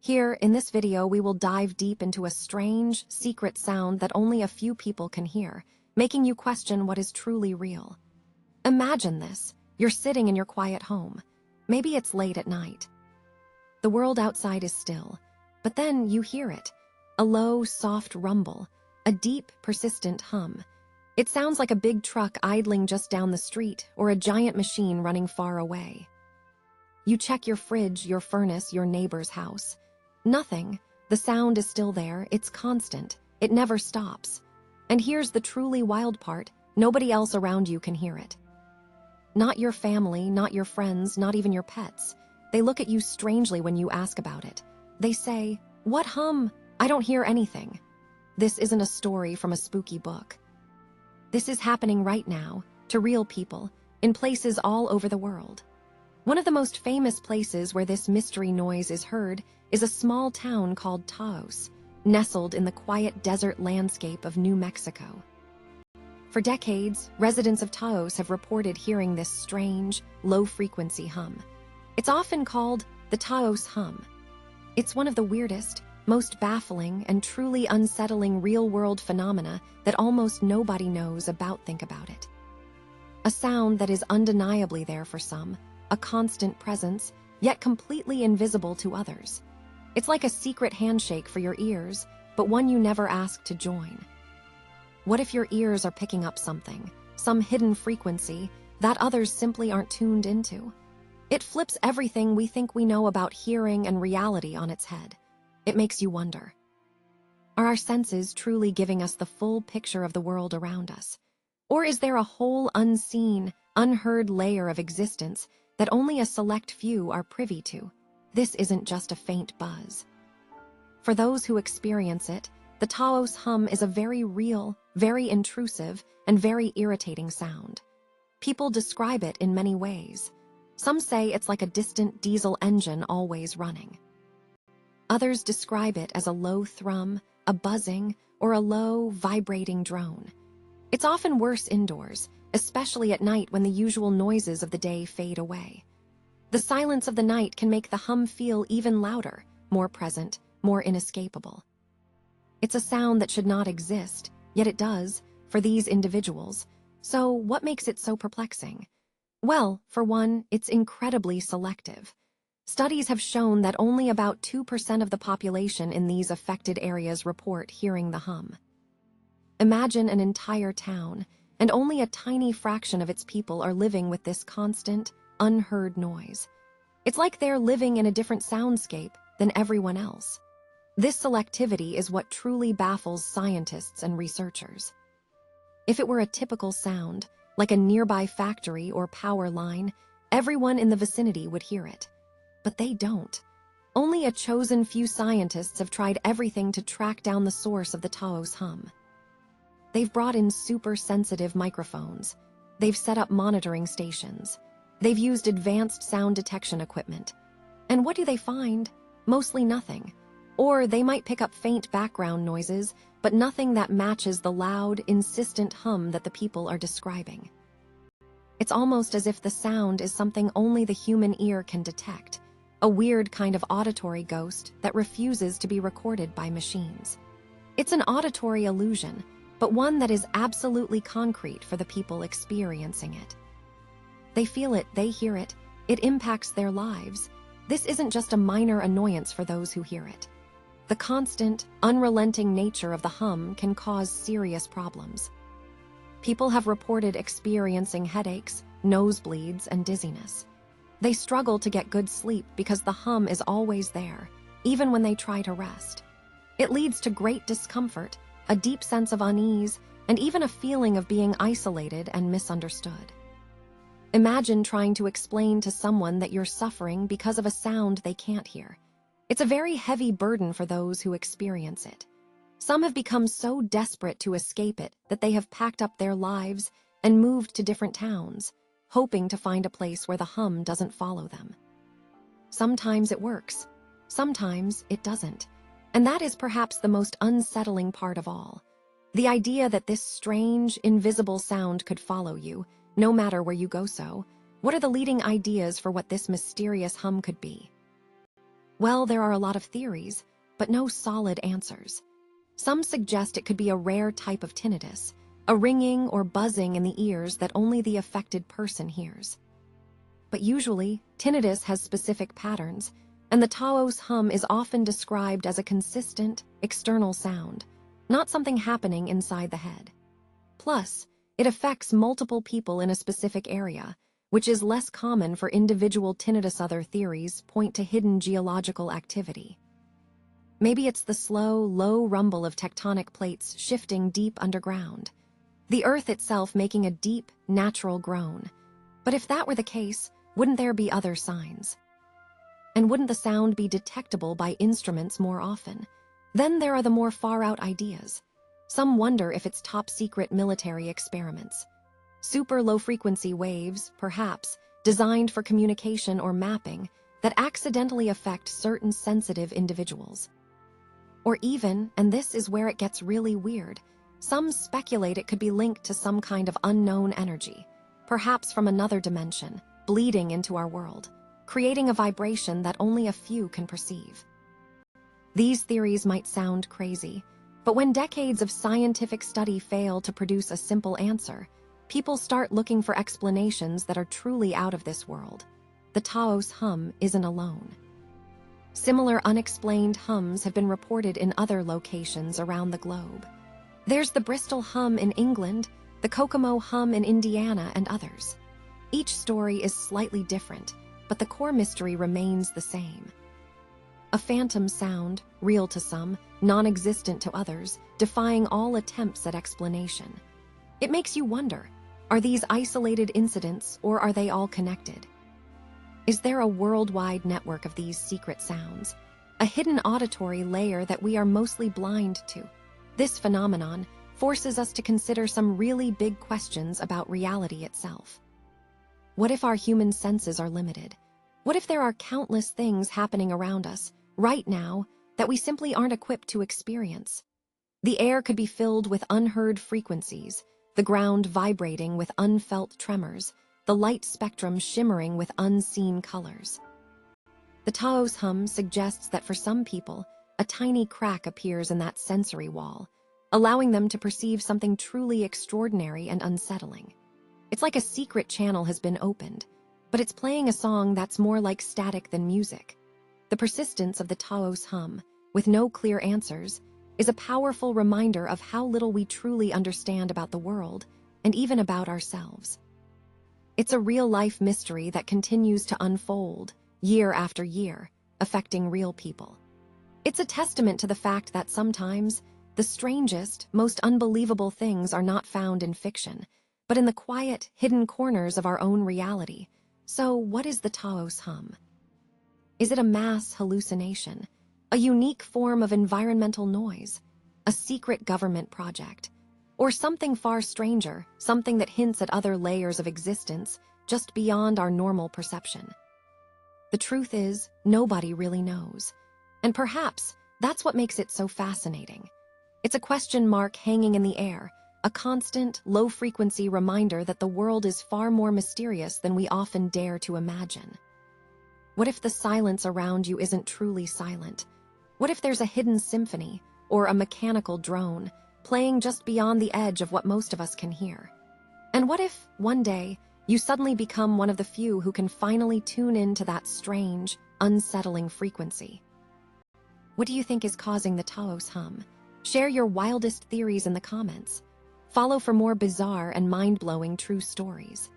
Here, in this video, we will dive deep into a strange, secret sound that only a few people can hear, making you question what is truly real. Imagine this. You're sitting in your quiet home. Maybe it's late at night. The world outside is still, but then you hear it. A low, soft rumble, a deep, persistent hum. It sounds like a big truck idling just down the street or a giant machine running far away. You check your fridge, your furnace, your neighbor's house. Nothing. The sound is still there. It's constant. It never stops. And here's the truly wild part. Nobody else around you can hear it. Not your family, not your friends, not even your pets. They look at you strangely when you ask about it. They say, "What hum? I don't hear anything." This isn't a story from a spooky book. This is happening right now, to real people, in places all over the world. One of the most famous places where this mystery noise is heard is a small town called Taos, nestled in the quiet desert landscape of New Mexico. For decades, residents of Taos have reported hearing this strange, low-frequency hum. It's often called the Taos Hum. It's one of the weirdest, most baffling, and truly unsettling real-world phenomena that almost nobody knows about. Think about it. A sound that is undeniably there for some, a constant presence, yet completely invisible to others. It's like a secret handshake for your ears, but one you never asked to join. What if your ears are picking up something, some hidden frequency, that others simply aren't tuned into? It flips everything we think we know about hearing and reality on its head. It makes you wonder. Are our senses truly giving us the full picture of the world around us? Or is there a whole unseen, unheard layer of existence that only a select few are privy to? This isn't just a faint buzz. For those who experience it, the Taos hum is a very real, very intrusive, and very irritating sound. People describe it in many ways. Some say it's like a distant diesel engine always running. Others describe it as a low thrum, a buzzing, or a low, vibrating drone. It's often worse indoors, especially at night when the usual noises of the day fade away. The silence of the night can make the hum feel even louder, more present, more inescapable. It's a sound that should not exist, yet it does, for these individuals. So what makes it so perplexing? Well, for one, it's incredibly selective. Studies have shown that only about 2% of the population in these affected areas report hearing the hum. Imagine an entire town, and only a tiny fraction of its people are living with this constant, unheard noise. It's like they're living in a different soundscape than everyone else. This selectivity is what truly baffles scientists and researchers. If it were a typical sound, like a nearby factory or power line, everyone in the vicinity would hear it. But they don't. Only a chosen few scientists have tried everything to track down the source of the Taos hum. They've brought in super-sensitive microphones. They've set up monitoring stations. They've used advanced sound detection equipment. And what do they find? Mostly nothing. Or they might pick up faint background noises, but nothing that matches the loud, insistent hum that the people are describing. It's almost as if the sound is something only the human ear can detect, a weird kind of auditory ghost that refuses to be recorded by machines. It's an auditory illusion, but one that is absolutely concrete for the people experiencing it. They feel it, they hear it, it impacts their lives. This isn't just a minor annoyance for those who hear it. The constant, unrelenting nature of the hum can cause serious problems. People have reported experiencing headaches, nosebleeds, and dizziness. They struggle to get good sleep because the hum is always there, even when they try to rest. It leads to great discomfort, a deep sense of unease, and even a feeling of being isolated and misunderstood. Imagine trying to explain to someone that you're suffering because of a sound they can't hear. It's a very heavy burden for those who experience it. Some have become so desperate to escape it that they have packed up their lives and moved to different towns, hoping to find a place where the hum doesn't follow them. Sometimes it works, sometimes it doesn't. And that is perhaps the most unsettling part of all. The idea that this strange, invisible sound could follow you, no matter where you go. So, what are the leading ideas for what this mysterious hum could be? Well, there are a lot of theories, but no solid answers. Some suggest it could be a rare type of tinnitus, a ringing or buzzing in the ears that only the affected person hears. But usually, tinnitus has specific patterns, and the Taos hum is often described as a consistent, external sound, not something happening inside the head. Plus, it affects multiple people in a specific area, which is less common for individual tinnitus. Other theories point to hidden geological activity. Maybe it's the slow, low rumble of tectonic plates shifting deep underground, the earth itself making a deep, natural groan. But if that were the case, wouldn't there be other signs? And wouldn't the sound be detectable by instruments more often? Then there are the more far-out ideas. Some wonder if it's top-secret military experiments. Super low-frequency waves, perhaps, designed for communication or mapping, that accidentally affect certain sensitive individuals. Or even, and this is where it gets really weird, some speculate it could be linked to some kind of unknown energy, perhaps from another dimension, bleeding into our world, creating a vibration that only a few can perceive. These theories might sound crazy, but when decades of scientific study fail to produce a simple answer, people start looking for explanations that are truly out of this world. The Taos hum isn't alone. Similar unexplained hums have been reported in other locations around the globe. There's the Bristol hum in England, the Kokomo hum in Indiana, and others. Each story is slightly different, but the core mystery remains the same. A phantom sound, real to some, non-existent to others, defying all attempts at explanation. It makes you wonder, are these isolated incidents or are they all connected? Is there a worldwide network of these secret sounds, a hidden auditory layer that we are mostly blind to? This phenomenon forces us to consider some really big questions about reality itself. What if our human senses are limited? What if there are countless things happening around us, right now, that we simply aren't equipped to experience? The air could be filled with unheard frequencies, the ground vibrating with unfelt tremors, the light spectrum shimmering with unseen colors. The Taos hum suggests that for some people, a tiny crack appears in that sensory wall, allowing them to perceive something truly extraordinary and unsettling. It's like a secret channel has been opened, but it's playing a song that's more like static than music. The persistence of the Taos hum, with no clear answers, is a powerful reminder of how little we truly understand about the world and even about ourselves. It's a real-life mystery that continues to unfold, year after year, affecting real people. It's a testament to the fact that sometimes the strangest, most unbelievable things are not found in fiction, but in the quiet, hidden corners of our own reality. So, what is the Taos hum? Is it a mass hallucination, a unique form of environmental noise, a secret government project, or something far stranger, something that hints at other layers of existence just beyond our normal perception? The truth is, nobody really knows. And perhaps that's what makes it so fascinating. It's a question mark hanging in the air, a constant, low-frequency reminder that the world is far more mysterious than we often dare to imagine. What if the silence around you isn't truly silent? What if there's a hidden symphony, or a mechanical drone, playing just beyond the edge of what most of us can hear? And what if, one day, you suddenly become one of the few who can finally tune into that strange, unsettling frequency? What do you think is causing the Taos hum? Share your wildest theories in the comments. Follow for more bizarre and mind-blowing true stories.